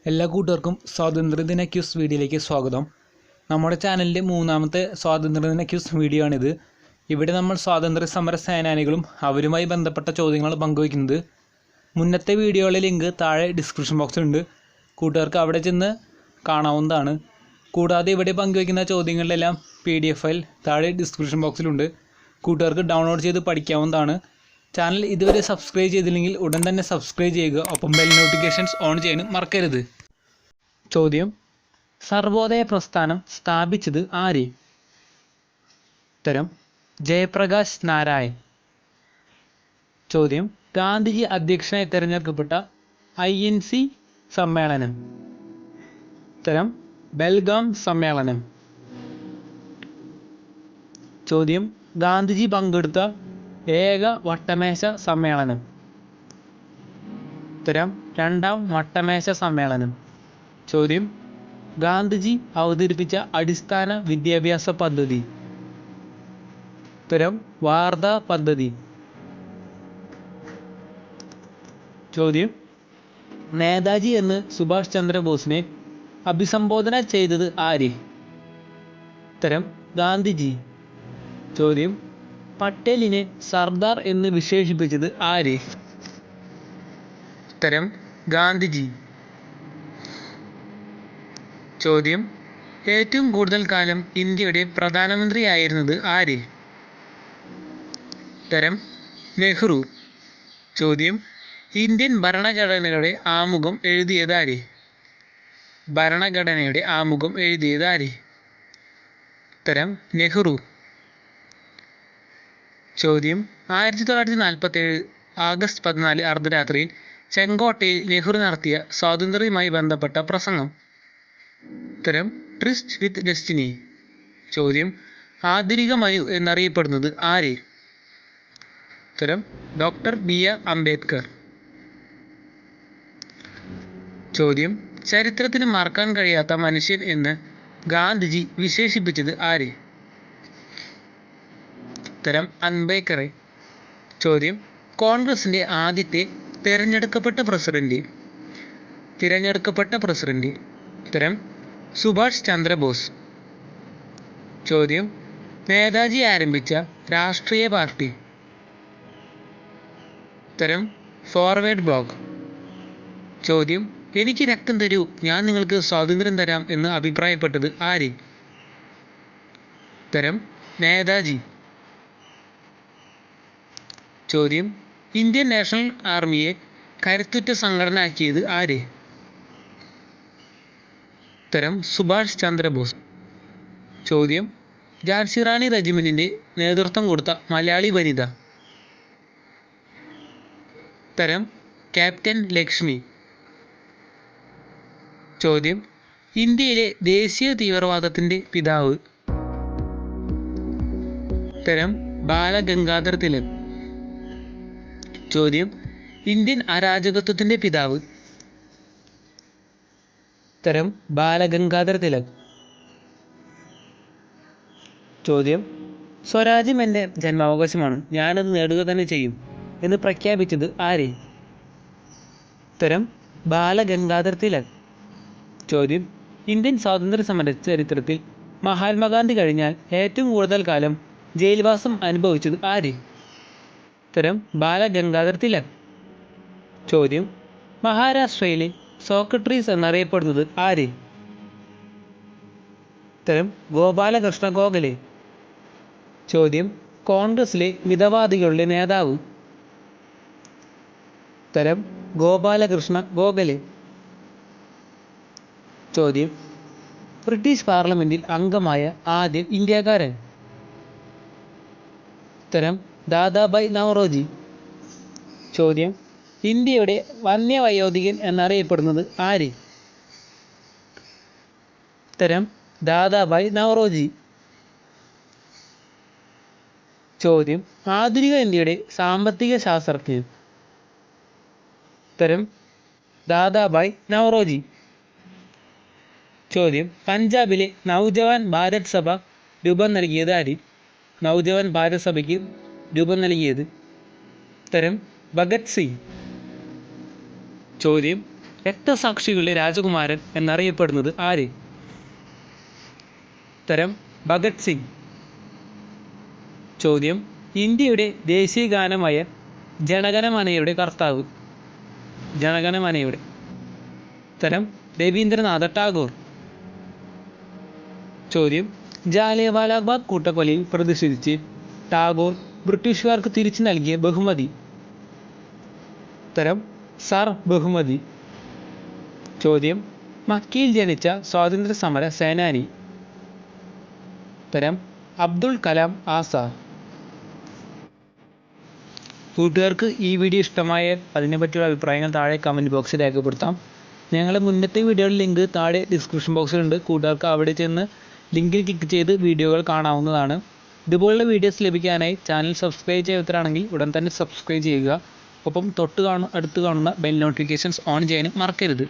എല്ലാ കൂട്ടുകാർക്കും സ്വാതന്ത്ര്യദിന ക്യൂസ് വീഡിയോയിലേക്ക് സ്വാഗതം. നമ്മുടെ ചാനലിൻ്റെ മൂന്നാമത്തെ സ്വാതന്ത്ര്യദിന ക്യൂസ് വീഡിയോ ആണിത്. ഇവിടെ നമ്മൾ സ്വാതന്ത്ര്യ സമര സേനാനികളും അവരുമായി ബന്ധപ്പെട്ട ചോദ്യങ്ങൾ പങ്കുവയ്ക്കുന്നത്. മുന്നത്തെ വീഡിയോയിലെ ലിങ്ക് താഴെ ഡിസ്ക്രിപ്ഷൻ ബോക്സിലുണ്ട്. കൂട്ടുകാർക്ക് അവിടെ ചെന്ന് കാണാവുന്നതാണ്. കൂടാതെ ഇവിടെ പങ്കുവയ്ക്കുന്ന ചോദ്യങ്ങളിലെല്ലാം PDF ഫയൽ താഴെ ഡിസ്ക്രിപ്ഷൻ ബോക്സിലുണ്ട്. കൂട്ടുകാർക്ക് ഡൗൺലോഡ് ചെയ്ത് പഠിക്കാവുന്നതാണ്. ചാനൽ ഇതുവരെ സബ്സ്ക്രൈബ് ചെയ്തില്ലെങ്കിൽ ഉടൻ തന്നെ സബ്സ്ക്രൈബ് ചെയ്യുക. ഒപ്പം ബെൽ നോട്ടിഫിക്കേഷൻസ് ഓൺ ചെയ്യാനും മറക്കരുത്. ചോദ്യം: സർവോദയ പ്രസ്ഥാനം സ്ഥാപിച്ചത് ആര്? ഉത്തരം: ജയപ്രകാശ് നാരായൺ. ചോദ്യം: ഗാന്ധിജി അധ്യക്ഷനായി തിരഞ്ഞെടുക്കപ്പെട്ട INC സമ്മേളനം? ഉത്തരം: ബെൽഗാം സമ്മേളനം. ചോദ്യം: ഗാന്ധിജി പങ്കെടുത്ത ഏക വട്ടമേശ സമ്മേളനം? ഉത്തരം: രണ്ടാം വട്ടമേശ സമ്മേളനം. ചോദ്യം: ഗാന്ധിജി അവതരിപ്പിച്ച അടിസ്ഥാന വിദ്യാഭ്യാസ പദ്ധതി? ഉത്തരം: വാർധ പദ്ധതി. ചോദ്യം: നേതാജി എന്ന് സുഭാഷ് ചന്ദ്രബോസിനെ അഭിസംബോധന ചെയ്തത് ആര്? ഉത്തരം: ഗാന്ധിജി. ചോദ്യം: പട്ടേലിനെ സർദാർ എന്ന് വിശേഷിപ്പിച്ചത് ആര്? ഉത്തരം: ഗാന്ധിജി. ചോദ്യം: ഏറ്റവും കൂടുതൽ കാലം ഇന്ത്യയുടെ പ്രധാനമന്ത്രിയായിരുന്നത് ആര്? ഉത്തരം: നെഹ്റു. ചോദ്യം: ഇന്ത്യൻ ഭരണഘടനയുടെ ആമുഖം എഴുതിയത് ആര്? ഭരണഘടനയുടെ ആമുഖം എഴുതിയത് ആര്? ഉത്തരം: നെഹ്റു. ചോദ്യം: 1947 ആഗസ്റ്റ് 14 അർദ്ധരാത്രിയിൽ ചെങ്കോട്ടയിൽ നെഹ്റു നടത്തിയ സ്വാതന്ത്ര്യവുമായി ബന്ധപ്പെട്ട പ്രസംഗം? ഉത്തരം: ട്രിസ്റ്റ് വിത്ത് ഡെസ്റ്റിനി. ചോദ്യം: ആധുനിക മനു എന്നറിയപ്പെടുന്നത് ആര്? ഉത്തരം: ഡോക്ടർ BR അംബേദ്കർ. ചോദ്യം: ചരിത്രത്തിന് മറക്കാൻ കഴിയാത്ത മനുഷ്യൻ എന്ന് ഗാന്ധിജി വിശേഷിപ്പിച്ചത് ആര്? ഉത്തരം: അംബേദ്കറെ. ചോദ്യം: കോൺഗ്രസിൻ്റെ ആദ്യത്തെ തിരഞ്ഞെടുക്കപ്പെട്ട പ്രസിഡന്റ്? ഉത്തരം: സുഭാഷ് ചന്ദ്രബോസ്. ചോദ്യം: നേതാജി ആരംഭിച്ച രാഷ്ട്രീയ പാർട്ടി? ഉത്തരം: ഫോർവേഡ് ബ്ലോക്ക്. ചോദ്യം: എനിക്ക് രക്തം തരൂ, ഞാൻ നിങ്ങൾക്ക് സ്വാതന്ത്ര്യം തരാം എന്ന് അഭിപ്രായപ്പെട്ടത് ആര്? ഉത്തരം: നേതാജി. ചോദ്യം: ഇന്ത്യൻ നാഷണൽ ആർമിയെ കരുത്തുറ്റ സംഘടനയാക്കിയത് ആര്? ഉത്തരം: സുഭാഷ് ചന്ദ്രബോസ്. ചോദ്യം: ഝാൻസി റാണി റെജിമെന്റിന് നേതൃത്വം കൊടുത്ത മലയാളി വനിത? ഉത്തരം: ക്യാപ്റ്റൻ ലക്ഷ്മി. ചോദ്യം: ഇന്ത്യയിലെ ദേശീയ തീവ്രവാദത്തിന്റെ പിതാവ്? ഉത്തരം: ബാലഗംഗാധർ തിലക്. ചോദ്യം: ഇന്ത്യൻ അരാജകത്വത്തിന്റെ പിതാവ്? ഉത്തരം: ബാലഗംഗാധർ തിലക്. ചോദ്യം: സ്വരാജ്യം എൻ്റെ ജന്മാവകാശമാണ്, ഞാനത് നേടുക തന്നെ ചെയ്യും എന്ന് പ്രഖ്യാപിച്ചത് ആര്? ഉത്തരം: ബാലഗംഗാധർ തിലക്. ചോദ്യം: ഇന്ത്യൻ സ്വാതന്ത്ര്യ സമര ചരിത്രത്തിൽ മഹാത്മാഗാന്ധി കഴിഞ്ഞാൽ ഏറ്റവും കൂടുതൽ കാലം ജയിൽവാസം അനുഭവിച്ചത് ആര്? ഉത്തരം: ബാലഗംഗാധർ തിലക്. ചോദ്യം: മഹാരാഷ്ട്രയിലെ സോക്രട്ടീസ് എന്നറിയപ്പെടുന്നത് ആര്? ഉത്തരം: ഗോപാലകൃഷ്ണ ഗോഖലെ. ചോദ്യം: കോൺഗ്രസിലെ മിതവാദികളുടെ നേതാവ്? ഉത്തരം: ഗോപാലകൃഷ്ണ ഗോഖലെ. ചോദ്യം: ബ്രിട്ടീഷ് പാർലമെന്റിൽ അംഗമായ ആദ്യ ഇന്ത്യക്കാരൻ? ഉത്തരം: ദാദാഭായ് നവറോജി. ചോദ്യം: ഇന്ത്യയുടെ വന്യവയോധികൻ എന്നറിയപ്പെടുന്നത് ആര്? ഉത്തരം: ദാദാഭായ് നവറോജി. ചോദ്യം: ആധുനിക ഇന്ത്യയുടെ സാമ്പത്തിക ശാസ്ത്രജ്ഞൻ? ഉത്തരം: ദാദാഭായ് നവറോജി. ചോദ്യം: പഞ്ചാബിലെ നവജവാൻ ഭാരത് സഭ രൂപം നൽകിയത് ആര്? നവജവാൻ ഭാരത് സഭയ്ക്ക് രൂപം നൽകിയത്? ഉത്തരം: ഭഗത് സിംഗ്. ചോദ്യം: രക്തസാക്ഷികളുടെ രാജകുമാരൻ എന്നറിയപ്പെടുന്നത് ആര്? ഉത്തരം ഭഗത് സിംഗ്. ചോദ്യം: ഇന്ത്യയുടെ ദേശീയ ഗാനമായ ജനഗണമനയുടെ കർത്താവ്? ജനഗണമനയുടെ ഉത്തരം രവീന്ദ്രനാഥ ടാഗോർ. ചോദ്യം: ജാലിയൻവാലാബാഗ് കൂട്ടക്കൊലയിൽ പ്രതിഷേധിച്ച് ടാഗോർ ബ്രിട്ടീഷുകാർക്ക് തിരിച്ചു നൽകിയ ബഹുമതി? ഉത്തരം സർ ബഹുമതി. ചോദ്യം: മക്കയിൽ ജനിച്ച സ്വാതന്ത്ര്യ സമര സേനാനി? ഉത്തരം അബ്ദുൽ കലാം ആസാദ്. കൂട്ടുകാർക്ക് ഈ വീഡിയോ ഇഷ്ടമായാൽ അതിനെപ്പറ്റിയുള്ള അഭിപ്രായങ്ങൾ താഴെ കമൻറ്റ് ബോക്സിൽ രേഖപ്പെടുത്താം. ഞങ്ങളുടെ മുന്നത്തെ വീഡിയോയുടെ ലിങ്ക് താഴെ ഡിസ്ക്രിപ്ഷൻ ബോക്സിലുണ്ട്. കൂട്ടുകാർക്ക് അവിടെ ചെന്ന് ലിങ്കിൽ ക്ലിക്ക് ചെയ്ത് വീഡിയോകൾ കാണാവുന്നതാണ്. ഇതുപോലുള്ള വീഡിയോസ് ലഭിക്കാനായി ചാനൽ സബ്സ്ക്രൈബ് ചെയ്യാത്തവരാണെങ്കിൽ ഉടൻ തന്നെ സബ്സ്ക്രൈബ് ചെയ്യുക. ഒപ്പം അടുത്ത് കാണുന്ന ബെൽ നോട്ടിഫിക്കേഷൻസ് ഓൺ ചെയ്യാനും മറക്കരുത്.